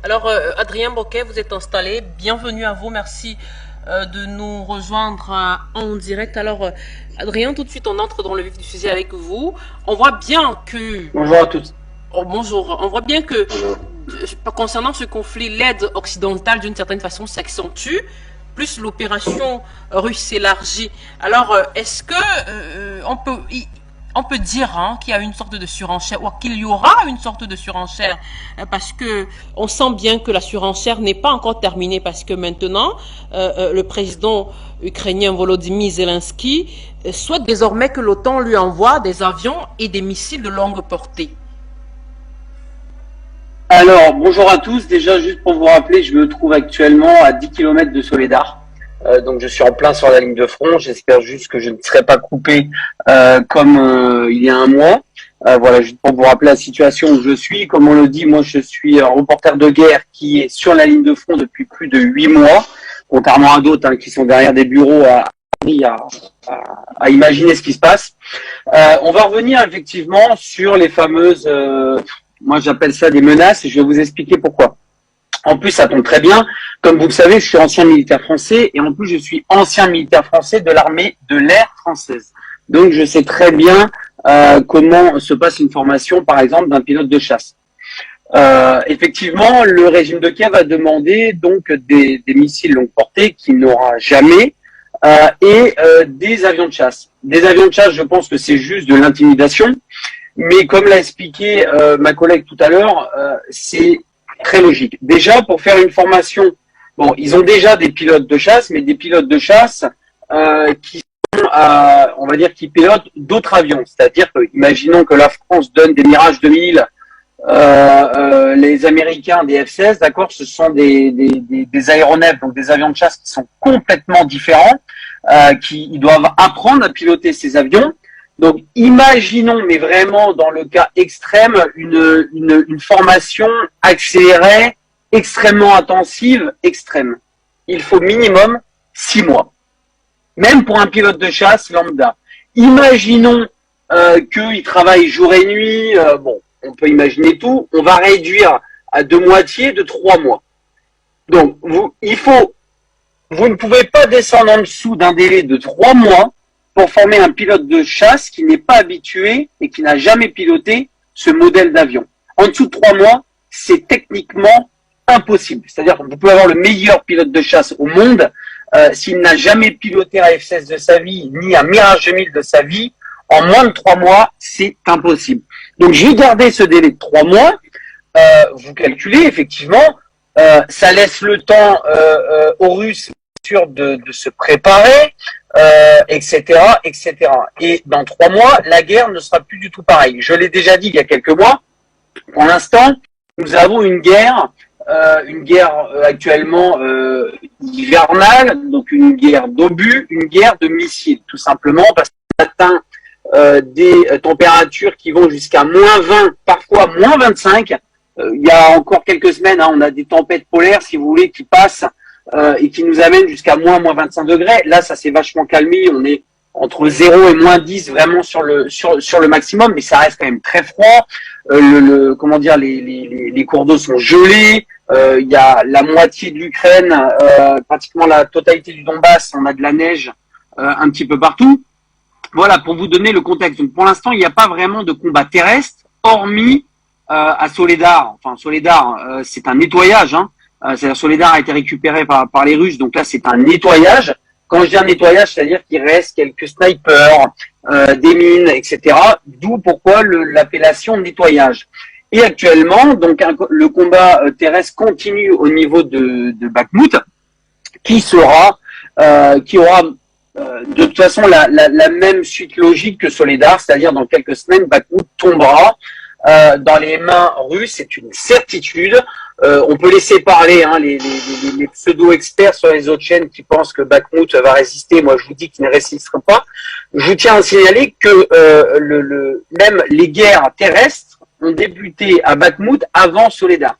Alors, Adrien Boquet, vous êtes installé. Bienvenue à vous. Merci de nous rejoindre en direct. Alors, Adrien, tout de suite, on entre dans le vif du sujet avec vous. On voit bien que... Bonjour à tous. Oh, bonjour. On voit bien que, concernant ce conflit, l'aide occidentale, d'une certaine façon, s'accentue. Plus l'opération russe s'élargit. Alors, est-ce que on peut dire qu'il y a une sorte de surenchère, ou qu'il y aura une sorte de surenchère, parce que on sent bien que la surenchère n'est pas encore terminée, parce que maintenant, le président ukrainien Volodymyr Zelensky souhaite désormais que l'OTAN lui envoie des avions et des missiles de longue portée. Alors, bonjour à tous. Déjà, juste pour vous rappeler, je me trouve actuellement à 10 km de Soledar. Donc, je suis en plein sur la ligne de front. J'espère juste que je ne serai pas coupé comme il y a un mois. Voilà, juste pour vous rappeler la situation où je suis. Comme on le dit, moi, je suis un reporter de guerre qui est sur la ligne de front depuis plus de 8 mois, contrairement à d'autres qui sont derrière des bureaux à imaginer ce qui se passe. On va revenir effectivement sur les fameuses... moi, j'appelle ça des menaces et je vais vous expliquer pourquoi. En plus, ça tombe très bien. Comme vous le savez, je suis ancien militaire français et en plus, je suis ancien militaire français de l'armée de l'air française. Donc, je sais très bien comment se passe une formation, par exemple, d'un pilote de chasse. Effectivement, le régime de Kiev a demandé donc des missiles longue portée qu'il n'aura jamais et des avions de chasse. Des avions de chasse, je pense que c'est juste de l'intimidation. Mais comme l'a expliqué ma collègue tout à l'heure, c'est très logique. Déjà, pour faire une formation, bon, ils ont déjà des pilotes de chasse, mais des pilotes de chasse qui sont, on va dire, qui pilotent d'autres avions. C'est-à-dire que, imaginons que la France donne des Mirage 2000, les Américains des F-16, d'accord, ce sont des aéronefs, donc des avions de chasse qui sont complètement différents, qui ils doivent apprendre à piloter ces avions. Donc, imaginons, mais vraiment dans le cas extrême, une formation accélérée, extrêmement intensive, extrême. Il faut minimum 6 mois. Même pour un pilote de chasse lambda. Imaginons qu'il travaille jour et nuit. Bon, on peut imaginer tout. On va réduire à de moitié de 3 mois. Donc, vous ne pouvez pas descendre en dessous d'un délai de 3 mois pour former un pilote de chasse qui n'est pas habitué et qui n'a jamais piloté ce modèle d'avion. En dessous de 3 mois, c'est techniquement impossible. C'est-à-dire que vous pouvez avoir le meilleur pilote de chasse au monde, s'il n'a jamais piloté un F-16 de sa vie, ni un Mirage 2000 de sa vie, en moins de 3 mois, c'est impossible. Donc, j'ai gardé ce délai de 3 mois. Vous calculez, effectivement, ça laisse le temps aux Russes de se préparer, etc., etc. Et dans 3 mois, la guerre ne sera plus du tout pareille. Je l'ai déjà dit il y a quelques mois. Pour l'instant, nous avons une guerre actuellement hivernale, donc une guerre d'obus, une guerre de missiles, tout simplement parce qu'on atteint des températures qui vont jusqu'à moins 20, parfois moins 25. Il y a encore quelques semaines, on a des tempêtes polaires, si vous voulez, qui passent et qui nous amène jusqu'à moins 25 degrés. Là, ça s'est vachement calmé. On est entre 0 et moins 10 vraiment sur le maximum, mais ça reste quand même très froid. Comment dire, les cours d'eau sont gelés. Il y a la moitié de l'Ukraine, pratiquement la totalité du Donbass, on a de la neige un petit peu partout. Voilà, pour vous donner le contexte. Donc, pour l'instant, il n'y a pas vraiment de combat terrestre, hormis à Soledar. Enfin, Soledar, c'est un nettoyage, c'est-à-dire Soledar a été récupéré par les Russes, donc là c'est un nettoyage. Quand je dis un nettoyage, c'est-à-dire qu'il reste quelques snipers, des mines, etc. D'où pourquoi l'appellation nettoyage. Et actuellement, donc le combat terrestre continue au niveau de Bakhmout, qui aura de toute façon la même suite logique que Soledar, c'est-à-dire dans quelques semaines, Bakhmout tombera dans les mains russes, c'est une certitude. On peut laisser parler les pseudo-experts sur les autres chaînes qui pensent que Bakhmout va résister. Moi, je vous dis qu'il ne résistera pas. Je tiens à signaler que même les guerres terrestres ont débuté à Bakhmout avant Soledar.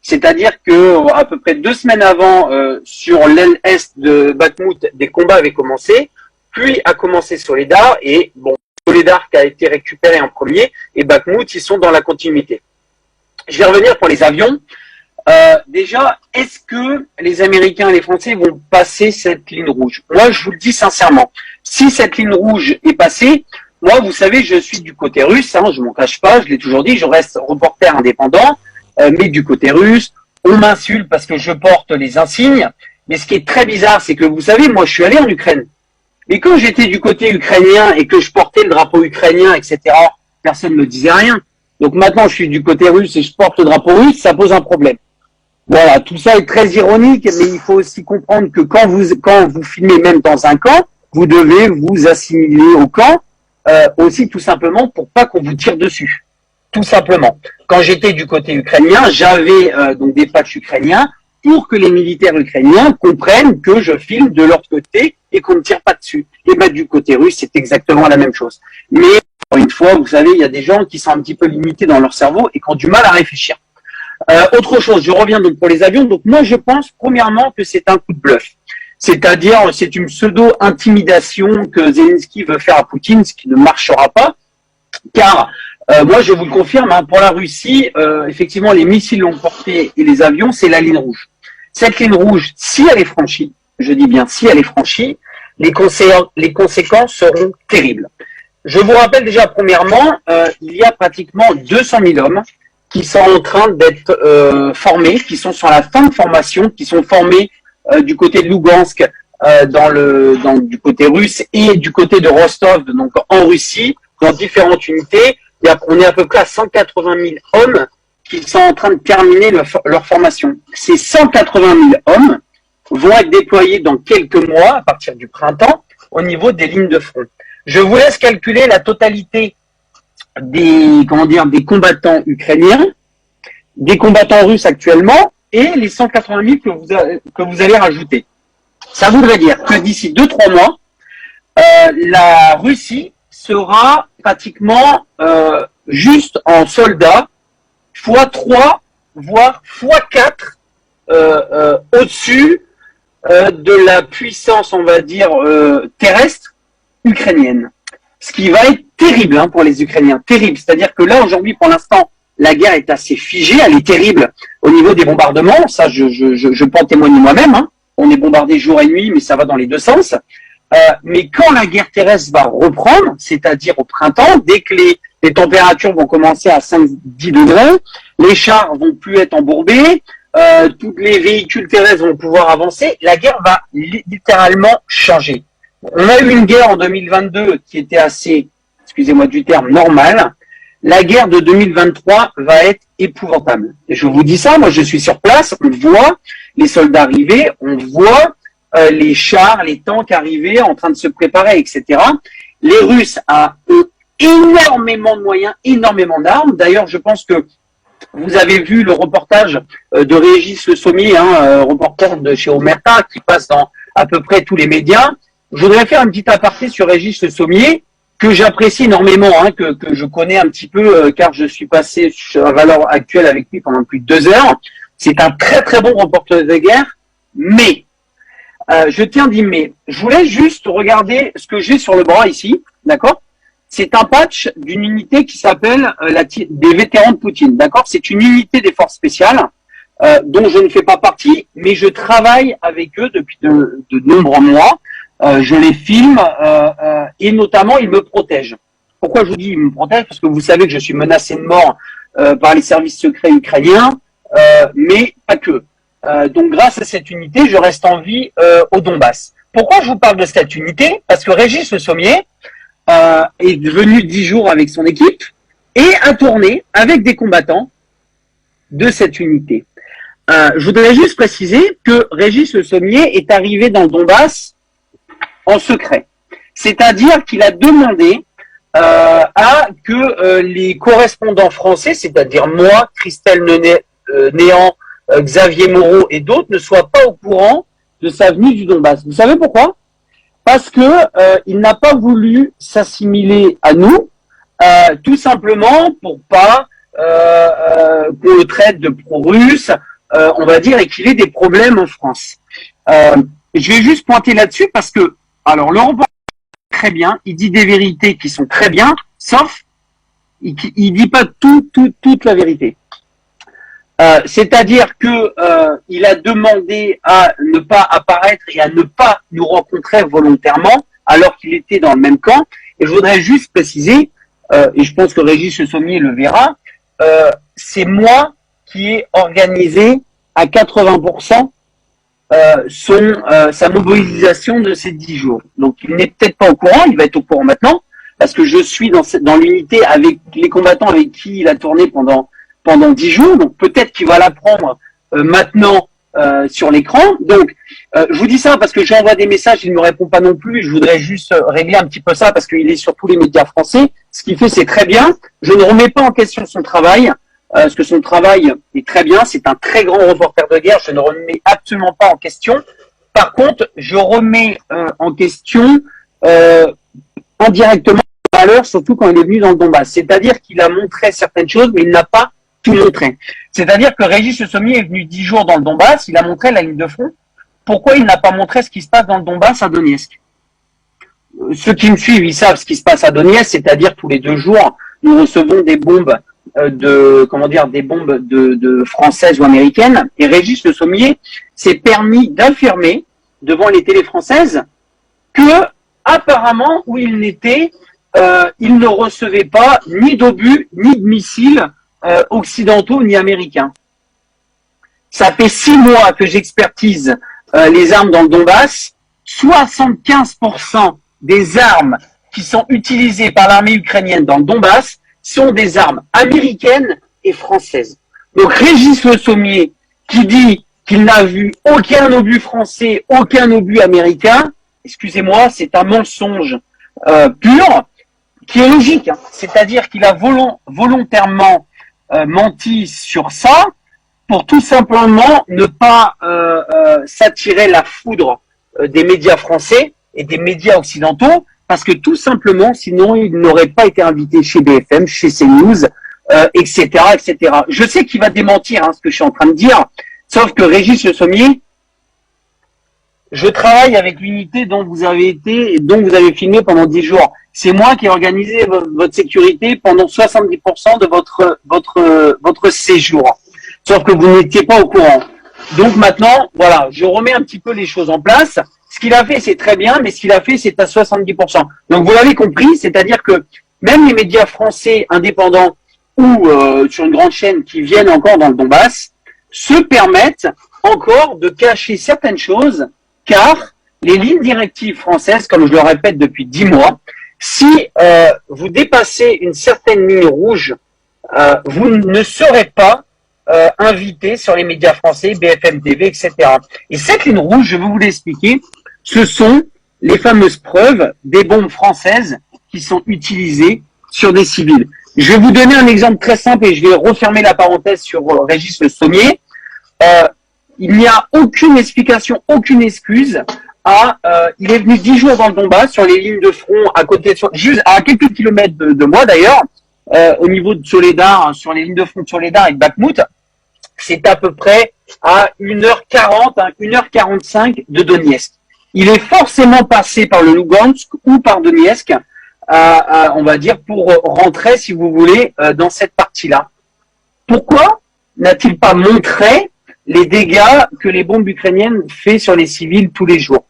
C'est-à-dire que à peu près 2 semaines avant, sur l'aile est de Bakhmout, des combats avaient commencé, puis a commencé Soledar, et bon, Soledar qui a été récupéré en premier, et Bakhmout, ils sont dans la continuité. Je vais revenir pour les avions. déjà, est-ce que les Américains et les Français vont passer cette ligne rouge? Moi, je vous le dis sincèrement, si cette ligne rouge est passée, moi, vous savez, je suis du côté russe, hein, je m'en cache pas, je l'ai toujours dit, je reste reporter indépendant, mais du côté russe, on m'insulte parce que je porte les insignes, mais ce qui est très bizarre, c'est que vous savez, moi, je suis allé en Ukraine. Mais quand j'étais du côté ukrainien et que je portais le drapeau ukrainien, etc., personne ne me disait rien. Donc maintenant, je suis du côté russe et je porte le drapeau russe, ça pose un problème. Voilà, tout ça est très ironique, mais il faut aussi comprendre que quand vous filmez même dans un camp, vous devez vous assimiler au camp, aussi tout simplement pour pas qu'on vous tire dessus. Tout simplement. Quand j'étais du côté ukrainien, j'avais donc des patchs ukrainiens pour que les militaires ukrainiens comprennent que je filme de leur côté et qu'on ne tire pas dessus. Et ben du côté russe, c'est exactement la même chose. Mais encore une fois, vous savez, il y a des gens qui sont un petit peu limités dans leur cerveau et qui ont du mal à réfléchir. Autre chose, je reviens donc pour les avions. Donc moi, je pense premièrement que c'est un coup de bluff. C'est-à-dire, c'est une pseudo-intimidation que Zelensky veut faire à Poutine, ce qui ne marchera pas. Car, moi, je vous le confirme, hein, pour la Russie, effectivement, les missiles longue portée et les avions, c'est la ligne rouge. Cette ligne rouge, si elle est franchie, je dis bien si elle est franchie, les conséquences seront terribles. Je vous rappelle déjà, premièrement, il y a pratiquement 200 000 hommes qui sont en train d'être formés, qui sont sur la fin de formation, qui sont formés du côté de Lugansk, du côté russe, et du côté de Rostov, donc en Russie, dans différentes unités. On est à peu près à 180 000 hommes qui sont en train de terminer leur formation. Ces 180 000 hommes vont être déployés dans quelques mois, à partir du printemps, au niveau des lignes de front. Je vous laisse calculer la totalité des combattants ukrainiens, des combattants russes actuellement, et les 180 000 que vous allez rajouter. Ça voudrait dire que d'ici 2-3 mois, la Russie sera pratiquement juste en soldats x3, voire x4 au-dessus de la puissance, on va dire, terrestre ukrainienne. Ce qui va être terrible pour les Ukrainiens, terrible. C'est-à-dire que là, aujourd'hui, pour l'instant, la guerre est assez figée, elle est terrible au niveau des bombardements. Ça, je peux en témoigner moi-même. Hein. On est bombardé jour et nuit, mais ça va dans les deux sens. Mais quand la guerre terrestre va reprendre, c'est-à-dire au printemps, dès que les températures vont commencer à 5-10 degrés, les chars vont plus être embourbés, tous les véhicules terrestres vont pouvoir avancer, la guerre va littéralement changer. On a eu une guerre en 2022 qui était assez, excusez-moi du terme, normale. La guerre de 2023 va être épouvantable. Et je vous dis ça, moi je suis sur place, on voit les soldats arriver, on voit les chars, les tanks arriver, en train de se préparer, etc. Les Russes ont énormément de moyens, énormément d'armes. D'ailleurs, je pense que vous avez vu le reportage de Régis Le Sommier, reporter de chez Omerta, qui passe dans à peu près tous les médias. Je voudrais faire un petit aparté sur Régis Le Sommier, que j'apprécie énormément, que je connais un petit peu, car je suis passé à Valeurs Actuelles avec lui pendant plus de 2 heures. C'est un très très bon reporter de guerre, mais je tiens à dire, mais je voulais juste regarder ce que j'ai sur le bras ici, d'accord? C'est un patch d'une unité qui s'appelle des vétérans de Poutine, d'accord? C'est une unité des forces spéciales dont je ne fais pas partie, mais je travaille avec eux depuis de nombreux mois. Je les filme et notamment ils me protègent. Pourquoi je vous dis ils me protègent? Parce que vous savez que je suis menacé de mort par les services secrets ukrainiens, mais pas que. Donc grâce à cette unité, je reste en vie au Donbass. Pourquoi je vous parle de cette unité? Parce que Régis Le Sommier est venu 10 jours avec son équipe et a tourné avec des combattants de cette unité. Je voudrais juste préciser que Régis Le Sommier est arrivé dans le Donbass en secret. C'est-à-dire qu'il a demandé à que les correspondants français, c'est-à-dire moi, Christelle Néant, Xavier Moreau et d'autres, ne soient pas au courant de sa venue du Donbass. Vous savez pourquoi? Parce que il n'a pas voulu s'assimiler à nous, tout simplement pour pas qu'on le traite de pro-russe, on va dire, et qu'il ait des problèmes en France. Je vais juste pointer là-dessus parce que, alors, le reporter très bien, il dit des vérités qui sont très bien, sauf il dit pas toute la vérité. C'est-à-dire que il a demandé à ne pas apparaître et à ne pas nous rencontrer volontairement, alors qu'il était dans le même camp. Et je voudrais juste préciser, et je pense que Régis Le Sommier le verra, c'est moi qui ai organisé à 80% sa mobilisation de ces 10 jours. Donc il n'est peut-être pas au courant, il va être au courant maintenant, parce que je suis dans l'unité avec les combattants avec qui il a tourné pendant 10 jours, donc peut-être qu'il va l'apprendre maintenant sur l'écran. Donc je vous dis ça parce que j'envoie des messages, il ne me répond pas non plus, je voudrais juste régler un petit peu ça parce qu'il est sur tous les médias français. Ce qu'il fait, c'est très bien. Je ne remets pas en question son travail, parce que son travail est très bien, c'est un très grand reporter de guerre, je ne remets absolument pas en question. Par contre, je remets en question indirectement la valeur, surtout quand il est venu dans le Donbass. C'est-à-dire qu'il a montré certaines choses, mais il n'a pas tout montré. C'est-à-dire que Régis Le Sommier est venu 10 jours dans le Donbass, il a montré la ligne de front. Pourquoi il n'a pas montré ce qui se passe dans le Donbass à Donetsk? Ceux qui me suivent, ils savent ce qui se passe à Donetsk, c'est-à-dire tous les 2 jours, nous recevons des bombes des bombes de françaises ou américaines. Et Régis Le Sommier s'est permis d'affirmer devant les télés françaises que apparemment où il n'était, il ne recevait pas ni d'obus ni de missiles occidentaux ni américains. Ça fait 6 mois que j'expertise les armes dans le Donbass. 75% des armes qui sont utilisées par l'armée ukrainienne dans le Donbass sont des armes américaines et françaises. Donc Régis Le Sommier qui dit qu'il n'a vu aucun obus français, aucun obus américain, excusez-moi, c'est un mensonge pur, qui est logique. Hein. C'est-à-dire qu'il a volontairement menti sur ça pour tout simplement ne pas s'attirer la foudre des médias français et des médias occidentaux, parce que tout simplement, sinon, il n'aurait pas été invité chez BFM, chez CNews, etc., etc. Je sais qu'il va démentir ce que je suis en train de dire, sauf que Régis Le Sommier, je travaille avec l'unité dont vous avez été et dont vous avez filmé pendant 10 jours. C'est moi qui ai organisé votre sécurité pendant 70% de votre séjour. Sauf que vous n'étiez pas au courant. Donc maintenant, voilà, je remets un petit peu les choses en place. Ce qu'il a fait, c'est très bien, mais ce qu'il a fait, c'est à 70%. Donc vous l'avez compris, c'est-à-dire que même les médias français indépendants ou sur une grande chaîne qui viennent encore dans le Donbass se permettent encore de cacher certaines choses, car les lignes directives françaises, comme je le répète depuis 10 mois, si vous dépassez une certaine ligne rouge, vous ne serez pas invité sur les médias français, BFM TV, etc. Et cette ligne rouge, je vais vous l'expliquer, ce sont les fameuses preuves des bombes françaises qui sont utilisées sur des civils. Je vais vous donner un exemple très simple et je vais refermer la parenthèse sur Régis Le Sommier. Il n'y a aucune explication, aucune excuse il est venu 10 jours dans le Donbass, sur les lignes de front, à côté, juste à quelques kilomètres de moi d'ailleurs, au niveau de Soledar, sur les lignes de front de Soledar et de Bakhmout. C'est à peu près à 1h40, 1h45 de Donetsk. Il est forcément passé par le Lugansk ou par Donetsk, on va dire, pour rentrer, si vous voulez, dans cette partie-là. Pourquoi n'a-t-il pas montré les dégâts que les bombes ukrainiennes font sur les civils tous les jours?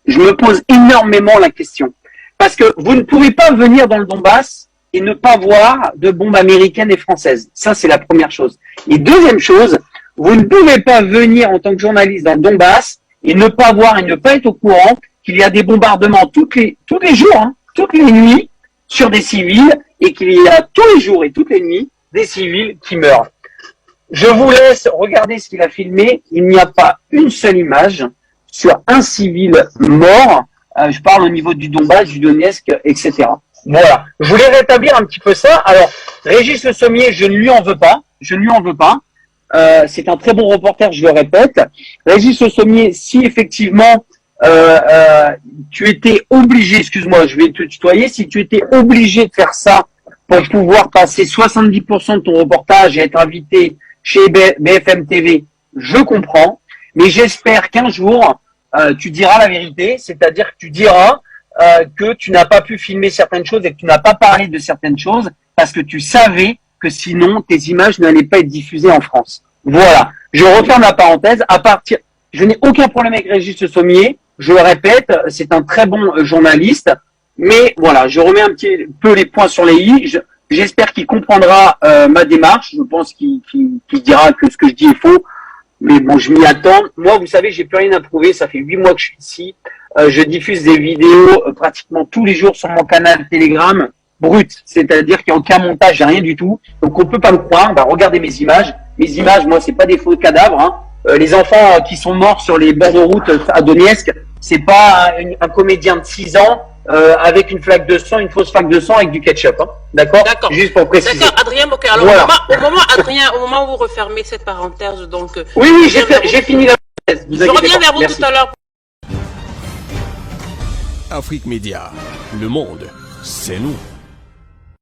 Je me pose énormément la question. Parce que vous ne pouvez pas venir dans le Donbass et ne pas voir de bombes américaines et françaises. Ça, c'est la première chose. Et deuxième chose, vous ne pouvez pas venir en tant que journaliste dans le Donbass et ne pas voir et ne pas être au courant qu'il y a des bombardements tous les jours, toutes les nuits, sur des civils, et qu'il y a tous les jours et toutes les nuits des civils qui meurent. Je vous laisse regarder ce qu'il a filmé. Il n'y a pas une seule image sur un civil mort. Je parle au niveau du Donbass, du Donetsk, etc. Voilà. Je voulais rétablir un petit peu ça. Alors, Régis Le Sommier, je ne lui en veux pas. Je ne lui en veux pas. C'est un très bon reporter, je le répète. Régis Le Sommier, si effectivement tu étais obligé, excuse-moi, je vais te tutoyer, si tu étais obligé de faire ça pour pouvoir passer 70% de ton reportage et être invité chez BFM TV, je comprends, mais j'espère qu'un jour, tu diras la vérité, c'est-à-dire que tu diras que tu n'as pas pu filmer certaines choses et que tu n'as pas parlé de certaines choses parce que tu savais que sinon tes images n'allaient pas être diffusées en France. Voilà. Je referme la parenthèse. Je n'ai aucun problème avec Régis Le Sommier. Je le répète, c'est un très bon journaliste. Mais voilà, je remets un petit peu les points sur les i. J'espère qu'il comprendra ma démarche. Je pense qu'il dira que ce que je dis est faux. Mais bon, je m'y attends. Moi, vous savez, j'ai plus rien à prouver. Ça fait 8 mois que je suis ici. Je diffuse des vidéos pratiquement tous les jours sur mon canal Telegram. Brut, c'est-à-dire qu'il n'y a aucun montage, rien du tout. Donc on peut pas me croire. Bah, regardez mes images. Mes images, moi, c'est pas des faux cadavres. Hein. Les enfants qui sont morts sur les bords de route à Donetsk, c'est pas un comédien de 6 ans avec une flaque de sang, une fausse flaque de sang avec du ketchup. Hein. D'accord. Juste pour préciser. D'accord, Adrien Bocquet. Alors voilà. au moment où vous refermez cette parenthèse, donc. Oui, j'ai fini la parenthèse. Je reviens vers vous tout à l'heure. Afrique Média, le monde, c'est nous.